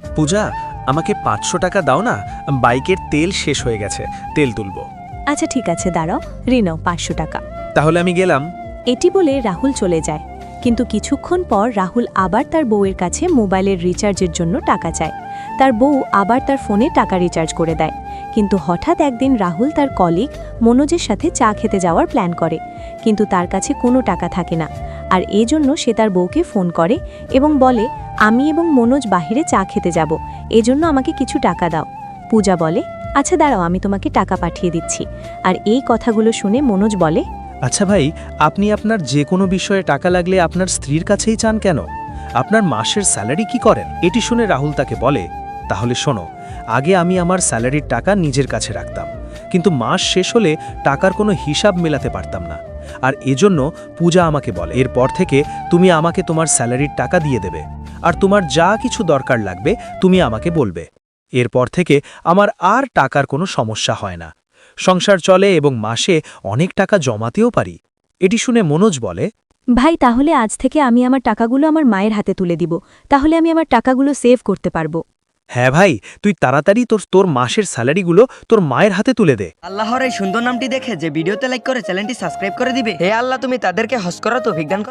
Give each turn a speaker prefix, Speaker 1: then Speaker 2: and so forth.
Speaker 1: পূজা, আমাকে 500 টাকা দাও না, বাইকের তেল শেষ হয়ে গেছে, তেল তুলবো।
Speaker 2: আচ্ছা ঠিক আছে, দাঁড়াও, রিনাও 500 টাকা।
Speaker 1: তাহলে আমি গেলাম।
Speaker 2: এটি বলে রাহুল চলে যায়, কিন্তু কিছুক্ষণ পর রাহুল আবার তার বউয়ের কাছে মোবাইলের রিচার্জের জন্য টাকা চায়। তার বউ আবার তার ফোনে টাকা রিচার্জ করে দেয়। কিন্তু হঠাৎ একদিন রাহুল তার কলিগ মনোজের সাথে চা খেতে যাওয়ার প্ল্যান করে, কিন্তু তার কাছে কোনো টাকা থাকে না। আর এজন্য সে তার বউকে ফোন করে এবং বলে, আমি এবং মনোজ বাহিরে চা খেতে যাব, এজন্য আমাকে কিছু টাকা দাও। পূজা বলে, আচ্ছা দাঁড়াও, আমি তোমাকে টাকা পাঠিয়ে দিচ্ছি। আর এই কথাগুলো শুনে মনোজ বলে,
Speaker 1: আচ্ছা ভাই, আপনি আপনার যে কোনো বিষয়ে টাকা লাগলে আপনার স্ত্রীর কাছেই চান কেন? আপনার মাসের স্যালারি কি করেন? এটি শুনে রাহুল তাকে বলে, তাহলে শোনো, আগে আমি আমার স্যালারির টাকা নিজের কাছে রাখতাম, কিন্তু মাস শেষ হলে টাকার কোনো হিসাব মেলাতে পারতাম না। আর এজন্য পূজা আমাকে বলে, এরপর থেকে তুমি আমাকে তোমার স্যালারির টাকা দিয়ে দেবে, আর তোমার যা কিছু দরকার লাগবে তুমি আমাকে বলবে। এরপর থেকে আমার আর টাকার কোনো সমস্যা হয় না, সংসার চলে এবং মাসে অনেক টাকা জমাতেও পারি। এটি শুনে মনোজ বলে,
Speaker 2: ভাই তাহলে আজ থেকে আমি আমার টাকাগুলো আমার মায়ের হাতে তুলে দিব, তাহলে আমি আমার টাকাগুলো সেভ করতে পারবো।
Speaker 1: হ্যাঁ ভাই, তুই তাড়াতাড়ি তোর মাসের স্যালারিগুলো তোর মায়ের হাতে তুলে দে।
Speaker 3: আল্লাহর এই সুন্দর নামটি দেখে যে ভিডিওতে লাইক করে চ্যানেলটি সাবস্ক্রাইব করে দিবে, হে আল্লাহ তুমি তাদেরকে হজ করা তৌফিক দান করো।